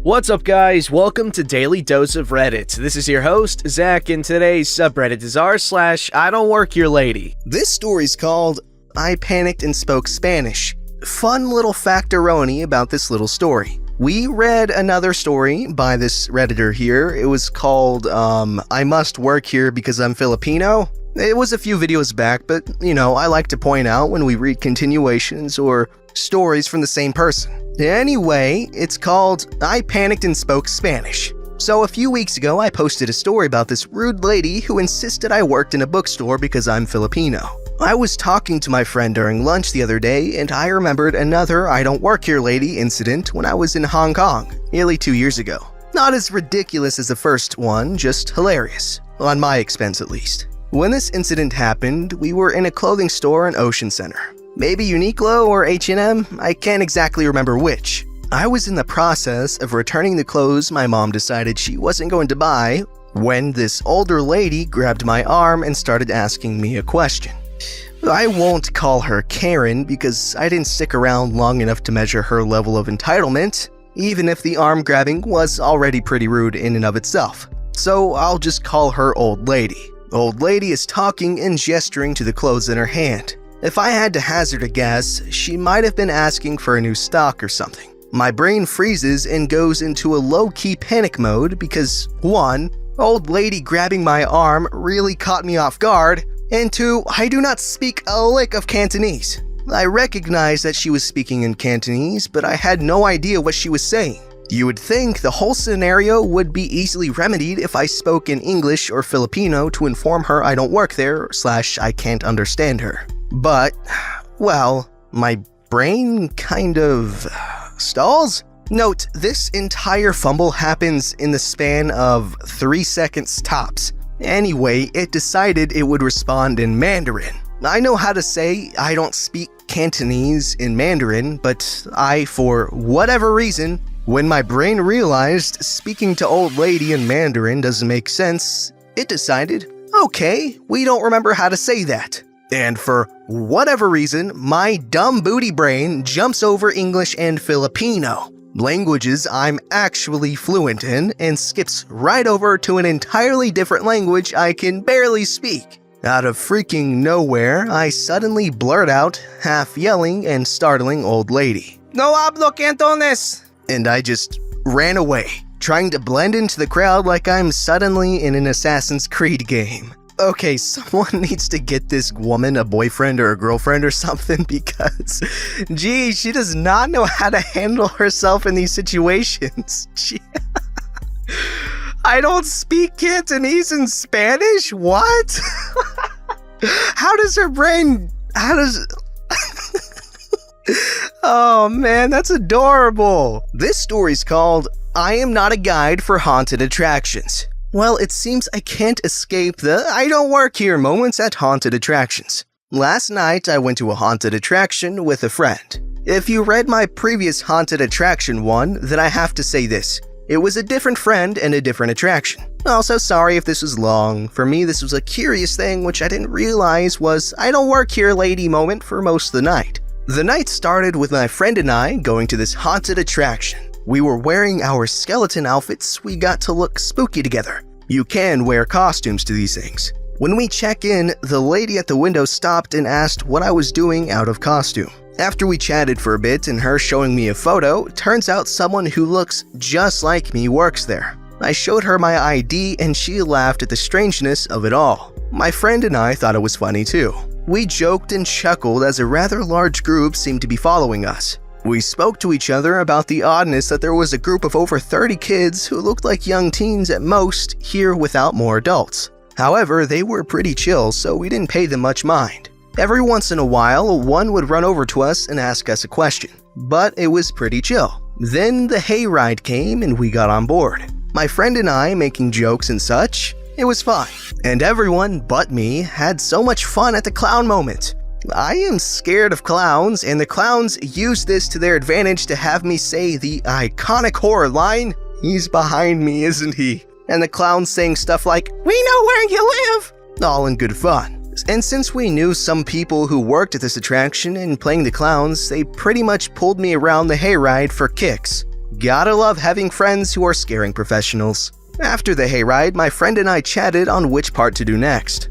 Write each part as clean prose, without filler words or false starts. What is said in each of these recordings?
What's up, guys? Welcome to Daily Dose of Reddit. This is your host, Zach, and today's subreddit is r/IDontWorkHereLady. This story's called I Panicked and Spoke Spanish. Fun little factoroni about this little story. We read another story by this Redditor here. It was called, I Must Work Here Because I'm Filipino. It was a few videos back, but, I like to point out when we read continuations or stories from the same person. Anyway, it's called I Panicked and Spoke Spanish. So a few weeks ago, I posted a story about this rude lady who insisted I worked in a bookstore because I'm Filipino. I was talking to my friend during lunch the other day, and I remembered another I Don't Work Here Lady incident when I was in Hong Kong, nearly 2 years ago. Not as ridiculous as the first one, just hilarious. On my expense, at least. When this incident happened, we were in a clothing store in Ocean Center. Maybe Uniqlo or H&M? I can't exactly remember which. I was in the process of returning the clothes my mom decided she wasn't going to buy when this older lady grabbed my arm and started asking me a question. I won't call her Karen because I didn't stick around long enough to measure her level of entitlement, even if the arm grabbing was already pretty rude in and of itself. So I'll just call her Old Lady. Old Lady is talking and gesturing to the clothes in her hand. If I had to hazard a guess, she might have been asking for a new stock or something. My brain freezes and goes into a low-key panic mode because 1. Old lady grabbing my arm really caught me off guard, and 2. I do not speak a lick of Cantonese. I recognized that she was speaking in Cantonese, but I had no idea what she was saying. You would think the whole scenario would be easily remedied if I spoke in English or Filipino to inform her I don't work there / I can't understand her. But, well, my brain kind of stalls. Note, this entire fumble happens in the span of 3 seconds tops. Anyway, it decided it would respond in Mandarin. I know how to say I don't speak Cantonese in Mandarin, but for whatever reason, when my brain realized speaking to Old Lady in Mandarin doesn't make sense, it decided, okay, we don't remember how to say that. And for whatever reason, my dumb booty brain jumps over English and Filipino, languages I'm actually fluent in, and skips right over to an entirely different language I can barely speak. Out of freaking nowhere, I suddenly blurt out, half yelling and startling Old Lady, "No hablo Cantonés!" And I just ran away, trying to blend into the crowd like I'm suddenly in an Assassin's Creed game. Okay, someone needs to get this woman a boyfriend or a girlfriend or something because, geez, she does not know how to handle herself in these situations. I don't speak Cantonese and Spanish? What? How does her brain... Oh man, that's adorable. This story's called I Am Not a Guide for Haunted Attractions. Well, it seems I can't escape the I don't work here moments at haunted attractions. Last night, I went to a haunted attraction with a friend. If you read my previous haunted attraction one, then I have to say this. It was a different friend and a different attraction. Also, sorry if this was long. For me, this was a curious thing which I didn't realize was I don't work here lady moment for most of the night. The night started with my friend and I going to this haunted attraction. We were wearing our skeleton outfits, we got to look spooky together. You can wear costumes to these things. When we check in, the lady at the window stopped and asked what I was doing out of costume. After we chatted for a bit and her showing me a photo, turns out someone who looks just like me works there. I showed her my ID and she laughed at the strangeness of it all. My friend and I thought it was funny too. We joked and chuckled as a rather large group seemed to be following us. We spoke to each other about the oddness that there was a group of over 30 kids who looked like young teens at most here without more adults. However, they were pretty chill, so we didn't pay them much mind. Every once in a while, one would run over to us and ask us a question, but it was pretty chill. Then the hayride came and we got on board. My friend and I making jokes and such, it was fine. And everyone but me had so much fun at the clown moment. I am scared of clowns, and the clowns used this to their advantage to have me say the iconic horror line, "He's behind me, isn't he?" And the clowns saying stuff like, "We know where you live!" All in good fun. And since we knew some people who worked at this attraction and playing the clowns, they pretty much pulled me around the hayride for kicks. Gotta love having friends who are scaring professionals. After the hayride, my friend and I chatted on which part to do next.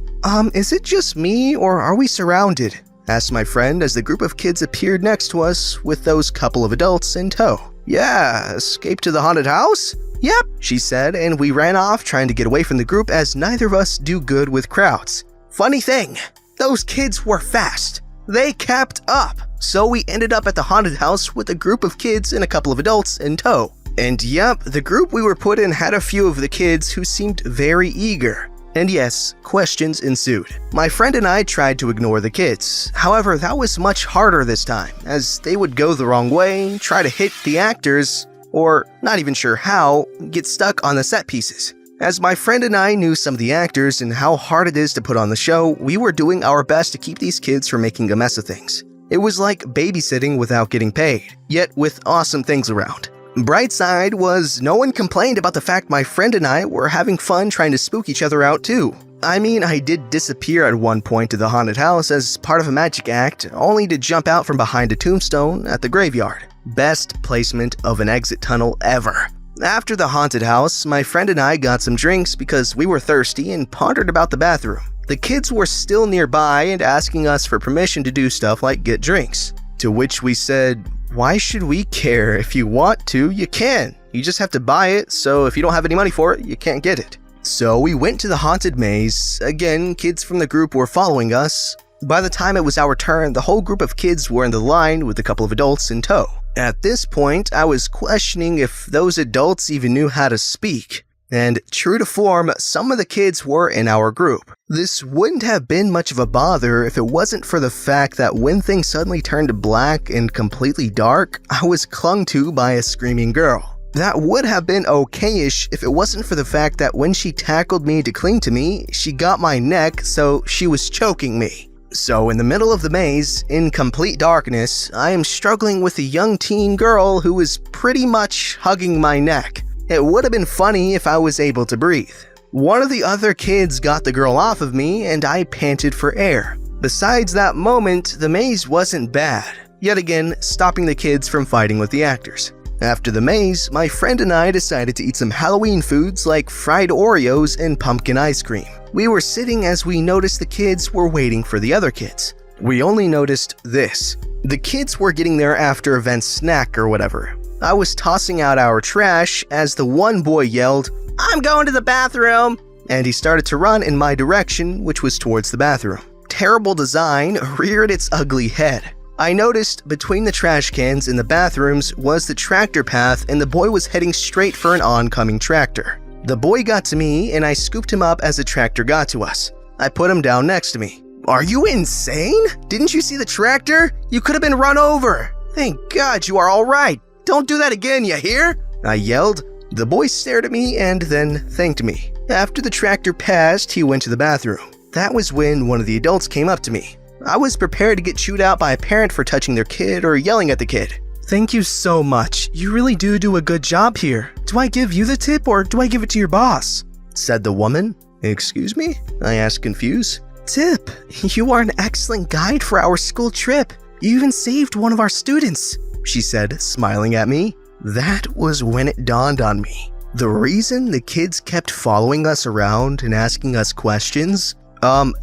Is it just me or are we surrounded? Asked my friend as the group of kids appeared next to us with those couple of adults in tow. Yeah, escape to the haunted house? Yep, she said, and we ran off trying to get away from the group as neither of us do good with crowds. Funny thing, those kids were fast. They kept up. So we ended up at the haunted house with a group of kids and a couple of adults in tow. And yep, the group we were put in had a few of the kids who seemed very eager. And yes, questions ensued. My friend and I tried to ignore the kids. However, that was much harder this time, as they would go the wrong way, try to hit the actors, or, not even sure how, get stuck on the set pieces. As my friend and I knew some of the actors and how hard it is to put on the show, we were doing our best to keep these kids from making a mess of things. It was like babysitting without getting paid, yet with awesome things around. Bright side was no one complained about the fact my friend and I were having fun trying to spook each other out too. I mean, I did disappear at one point to the haunted house as part of a magic act, only to jump out from behind a tombstone at the graveyard. Best placement of an exit tunnel ever. After the haunted house, my friend and I got some drinks because we were thirsty and pondered about the bathroom. The kids were still nearby and asking us for permission to do stuff like get drinks. To which we said, why should we care? If you want to, you can. You just have to buy it, so if you don't have any money for it, you can't get it. So we went to the haunted maze. Again, kids from the group were following us. By the time it was our turn, the whole group of kids were in the line with a couple of adults in tow. At this point, I was questioning if those adults even knew how to speak. And true to form, some of the kids were in our group. This wouldn't have been much of a bother if it wasn't for the fact that when things suddenly turned black and completely dark, I was clung to by a screaming girl. That would have been okay-ish if it wasn't for the fact that when she tackled me to cling to me, she got my neck, so she was choking me. So in the middle of the maze, in complete darkness, I am struggling with a young teen girl who is pretty much hugging my neck. It would have been funny if I was able to breathe. One of the other kids got the girl off of me and I panted for air. Besides that moment, the maze wasn't bad. Yet again, stopping the kids from fighting with the actors. After the maze, my friend and I decided to eat some Halloween foods like fried Oreos and pumpkin ice cream. We were sitting as we noticed the kids were waiting for the other kids. We only noticed this. The kids were getting their after-event snack or whatever. I was tossing out our trash as the one boy yelled, "I'm going to the bathroom!" And he started to run in my direction, which was towards the bathroom. Terrible design reared its ugly head. I noticed between the trash cans in the bathrooms was the tractor path and the boy was heading straight for an oncoming tractor. The boy got to me and I scooped him up as the tractor got to us. I put him down next to me. Are you insane? Didn't you see the tractor? You could have been run over. Thank God you are all right. Don't do that again, you hear? I yelled. The boy stared at me and then thanked me. After the tractor passed, he went to the bathroom. That was when one of the adults came up to me. I was prepared to get chewed out by a parent for touching their kid or yelling at the kid. Thank you so much. You really do a good job here. Do I give you the tip or do I give it to your boss? Said the woman. Excuse me? I asked confused. Tip, you are an excellent guide for our school trip. You even saved one of our students, she said, smiling at me. That was when it dawned on me. The reason the kids kept following us around and asking us questions?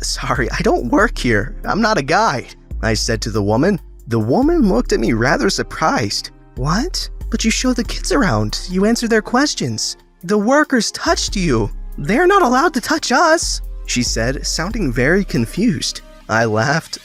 Sorry, I don't work here. I'm not a guide, I said to the woman. The woman looked at me rather surprised. What? But you showed the kids around. You answered their questions. The workers touched you. They're not allowed to touch us, she said, sounding very confused. I laughed.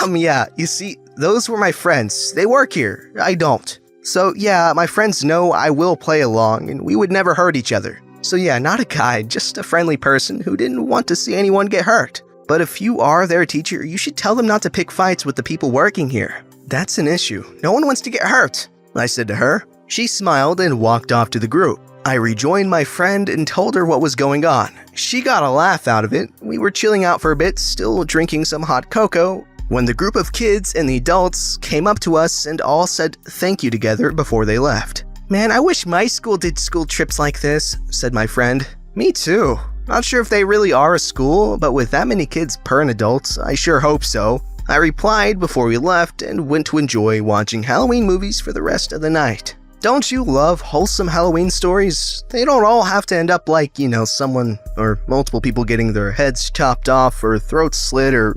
Yeah, you see, those were my friends. They work here. I don't. So yeah, my friends know I will play along and we would never hurt each other. So yeah, not a guide, just a friendly person who didn't want to see anyone get hurt. But if you are their teacher, you should tell them not to pick fights with the people working here. That's an issue. No one wants to get hurt, I said to her. She smiled and walked off to the group. I rejoined my friend and told her what was going on. She got a laugh out of it. We were chilling out for a bit, still drinking some hot cocoa, when the group of kids and the adults came up to us and all said thank you together before they left. Man, I wish my school did school trips like this, said my friend. Me too. Not sure if they really are a school, but with that many kids per an adult, I sure hope so. I replied before we left and went to enjoy watching Halloween movies for the rest of the night. Don't you love wholesome Halloween stories? They don't all have to end up like, someone or multiple people getting their heads chopped off or throats slit or,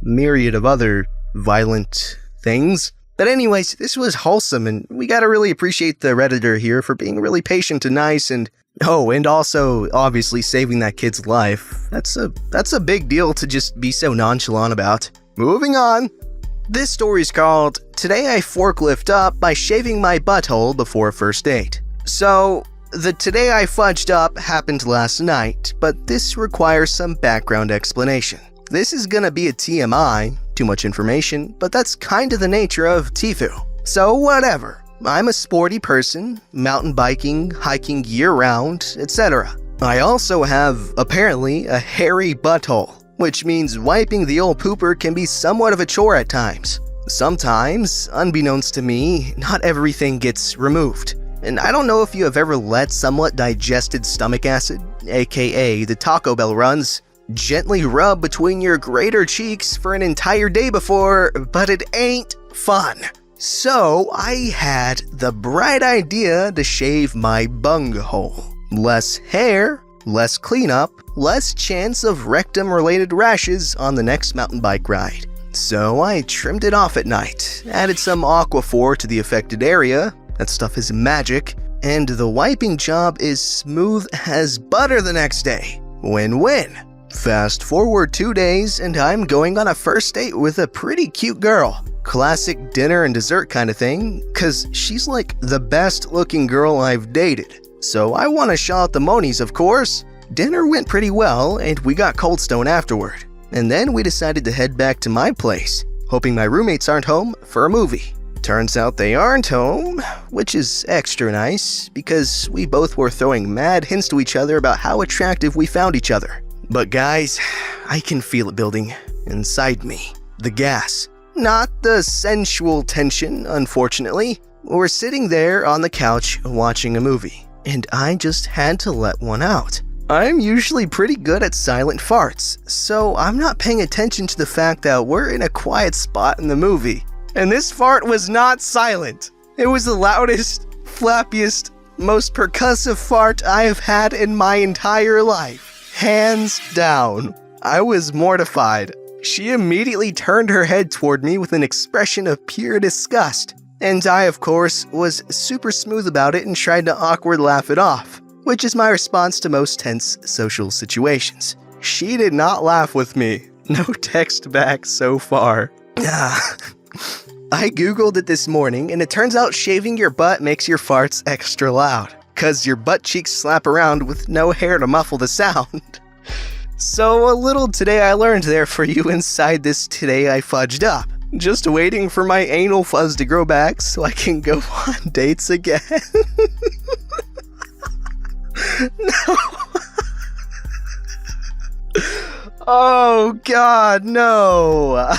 myriad of other violent things. But anyways, this was wholesome, and we gotta really appreciate the Redditor here for being really patient and nice, and also obviously saving that kid's life. That's a big deal to just be so nonchalant about. Moving on. This story's called, Today I Forklift Up by Shaving My Butthole Before First Date. So, the Today I Fudged Up happened last night, but this requires some background explanation. This is gonna be a TMI, too much information, but that's kinda the nature of Tifu. So whatever. I'm a sporty person, mountain biking, hiking year-round, etc. I also have, apparently, a hairy butthole, which means wiping the old pooper can be somewhat of a chore at times. Sometimes, unbeknownst to me, not everything gets removed. And I don't know if you have ever let somewhat digested stomach acid, aka the Taco Bell runs, gently rub between your greater cheeks for an entire day before, but it ain't fun. So I had the bright idea to shave my bunghole. Less hair, less cleanup, less chance of rectum-related rashes on the next mountain bike ride. So I trimmed it off at night, added some Aquaphor to the affected area, that stuff is magic, and the wiping job is smooth as butter the next day. Win-win. Fast forward 2 days and I'm going on a first date with a pretty cute girl. Classic dinner and dessert kind of thing, cause she's like the best looking girl I've dated. So I want to shout out the monies, of course. Dinner went pretty well and we got Cold Stone afterward. And then we decided to head back to my place, hoping my roommates aren't home for a movie. Turns out they aren't home, which is extra nice because we both were throwing mad hints to each other about how attractive we found each other. But guys, I can feel it building inside me. The gas. Not the sensual tension, unfortunately. We're sitting there on the couch watching a movie, and I just had to let one out. I'm usually pretty good at silent farts, so I'm not paying attention to the fact that we're in a quiet spot in the movie. And this fart was not silent. It was the loudest, flappiest, most percussive fart I have had in my entire life. Hands down. I was mortified. She immediately turned her head toward me with an expression of pure disgust. And I, of course, was super smooth about it and tried to awkward laugh it off, which is my response to most tense social situations. She did not laugh with me. No text back so far. I googled it this morning, and it turns out shaving your butt makes your farts extra loud, cause your butt cheeks slap around with no hair to muffle the sound. So a little Today I Learned there for you inside this Today I Fudged Up. Just waiting for my anal fuzz to grow back so I can go on dates again. No. Oh God, no.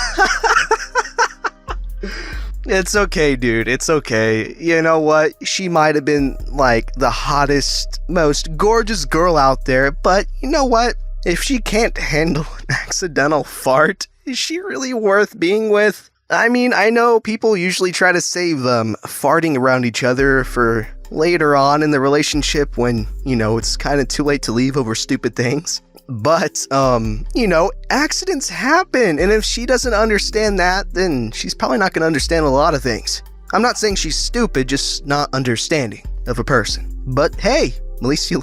It's okay, dude. It's okay. You know what? She might have been like the hottest, most gorgeous girl out there, but you know what? If she can't handle an accidental fart, is she really worth being with? I mean, I know people usually try to save farting around each other for later on in the relationship when, it's kind of too late to leave over stupid things. But, accidents happen, and if she doesn't understand that, then she's probably not going to understand a lot of things. I'm not saying she's stupid, just not understanding of a person. But hey, at least you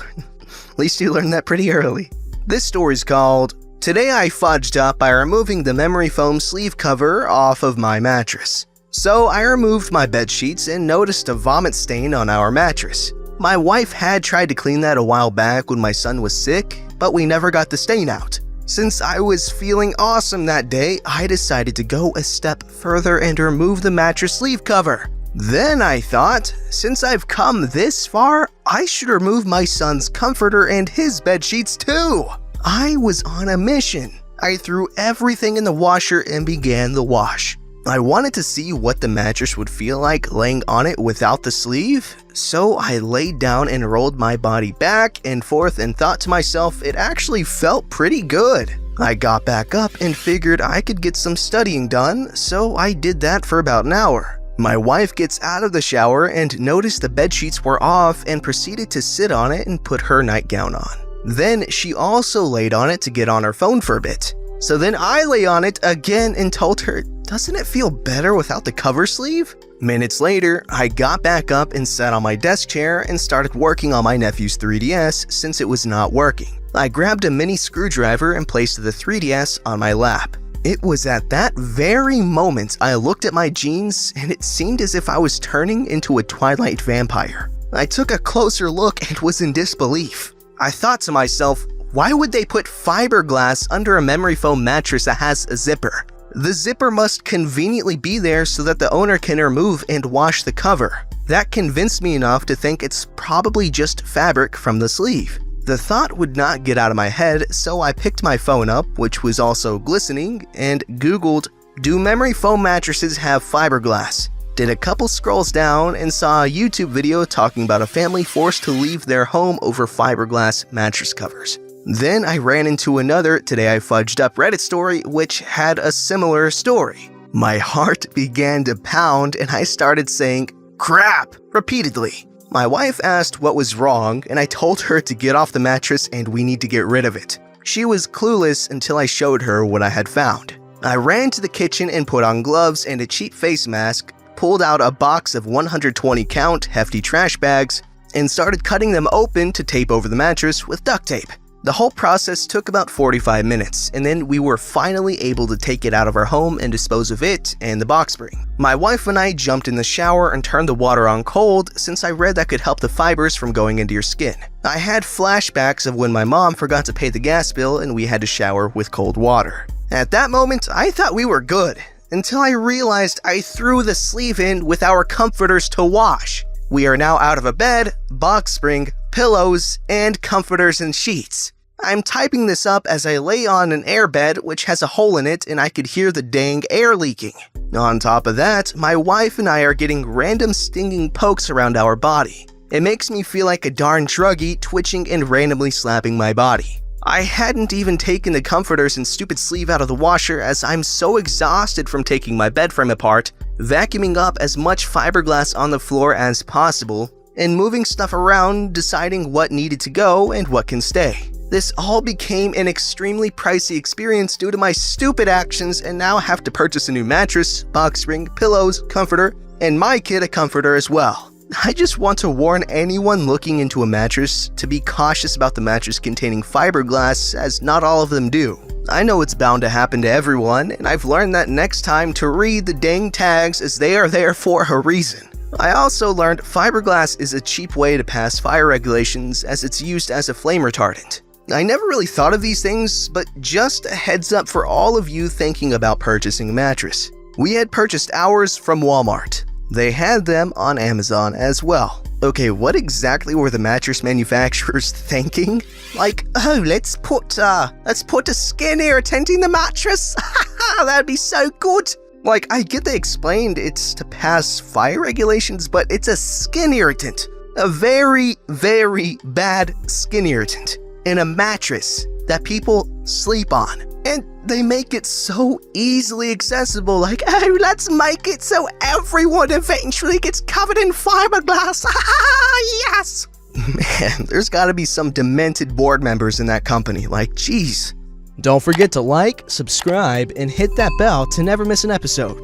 learned that pretty early. This story's called, Today I Fudged Up by Removing the Memory Foam Sleeve Cover Off of My Mattress. So I removed my bed sheets and noticed a vomit stain on our mattress. My wife had tried to clean that a while back when my son was sick, but we never got the stain out. Since I was feeling awesome that day, I decided to go a step further and remove the mattress sleeve cover. Then I thought, since I've come this far, I should remove my son's comforter and his bed sheets too. I was on a mission. I threw everything in the washer and began the wash. I wanted to see what the mattress would feel like laying on it without the sleeve, so I laid down and rolled my body back and forth and thought to myself it actually felt pretty good. I got back up and figured I could get some studying done, so I did that for about an hour. My wife gets out of the shower and noticed the bedsheets were off and proceeded to sit on it and put her nightgown on. Then she also laid on it to get on her phone for a bit. So then I lay on it again and told her, "Doesn't it feel better without the cover sleeve?" Minutes later, I got back up and sat on my desk chair and started working on my nephew's 3DS since it was not working. I grabbed a mini screwdriver and placed the 3DS on my lap. It was at that very moment I looked at my jeans and it seemed as if I was turning into a Twilight vampire. I took a closer look and was in disbelief. I thought to myself, why would they put fiberglass under a memory foam mattress that has a zipper? The zipper must conveniently be there so that the owner can remove and wash the cover. That convinced me enough to think it's probably just fabric from the sleeve. The thought would not get out of my head, so I picked my phone up, which was also glistening, and Googled, "Do memory foam mattresses have fiberglass?" Did a couple scrolls down and saw a YouTube video talking about a family forced to leave their home over fiberglass mattress covers. Then I ran into another Today I Fudged Up Reddit story which had a similar story. My heart began to pound and I started saying, "Crap!" repeatedly. My wife asked what was wrong and I told her to get off the mattress and we need to get rid of it. She was clueless until I showed her what I had found. I ran to the kitchen and put on gloves and a cheap face mask, pulled out a box of 120 count hefty trash bags, and started cutting them open to tape over the mattress with duct tape. The whole process took about 45 minutes, and then we were finally able to take it out of our home and dispose of it and the box spring. My wife and I jumped in the shower and turned the water on cold since I read that could help the fibers from going into your skin. I had flashbacks of when my mom forgot to pay the gas bill and we had to shower with cold water. At that moment, I thought we were good, until I realized I threw the sleeve in with our comforters to wash. We are now out of a bed, box spring, pillows, and comforters and sheets. I'm typing this up as I lay on an airbed which has a hole in it and I could hear the dang air leaking. On top of that, my wife and I are getting random stinging pokes around our body. It makes me feel like a darn druggie twitching and randomly slapping my body. I hadn't even taken the comforters and stupid sleeve out of the washer as I'm so exhausted from taking my bed frame apart, vacuuming up as much fiberglass on the floor as possible, and moving stuff around, deciding what needed to go and what can stay. This all became an extremely pricey experience due to my stupid actions, and now I have to purchase a new mattress, box spring, pillows, comforter, and my kid a comforter as well. I just want to warn anyone looking into a mattress to be cautious about the mattress containing fiberglass, as not all of them do. I know it's bound to happen to everyone, and I've learned that next time to read the dang tags as they are there for a reason. I also learned fiberglass is a cheap way to pass fire regulations as it's used as a flame retardant. I never really thought of these things, but just a heads up for all of you thinking about purchasing a mattress. We had purchased ours from Walmart. They had them on Amazon as well. Okay, what exactly were the mattress manufacturers thinking? Like, oh, let's put a skin irritant in the mattress? That'd be so good. Like, I get they explained it's to pass fire regulations, but it's a skin irritant. A very, very bad skin irritant. In a mattress that people sleep on. And they make it so easily accessible, like, oh, let's make it so everyone eventually gets covered in fiberglass. Yes! Man, there's gotta be some demented board members in that company, like, geez. Don't forget to like, subscribe, and hit that bell to never miss an episode.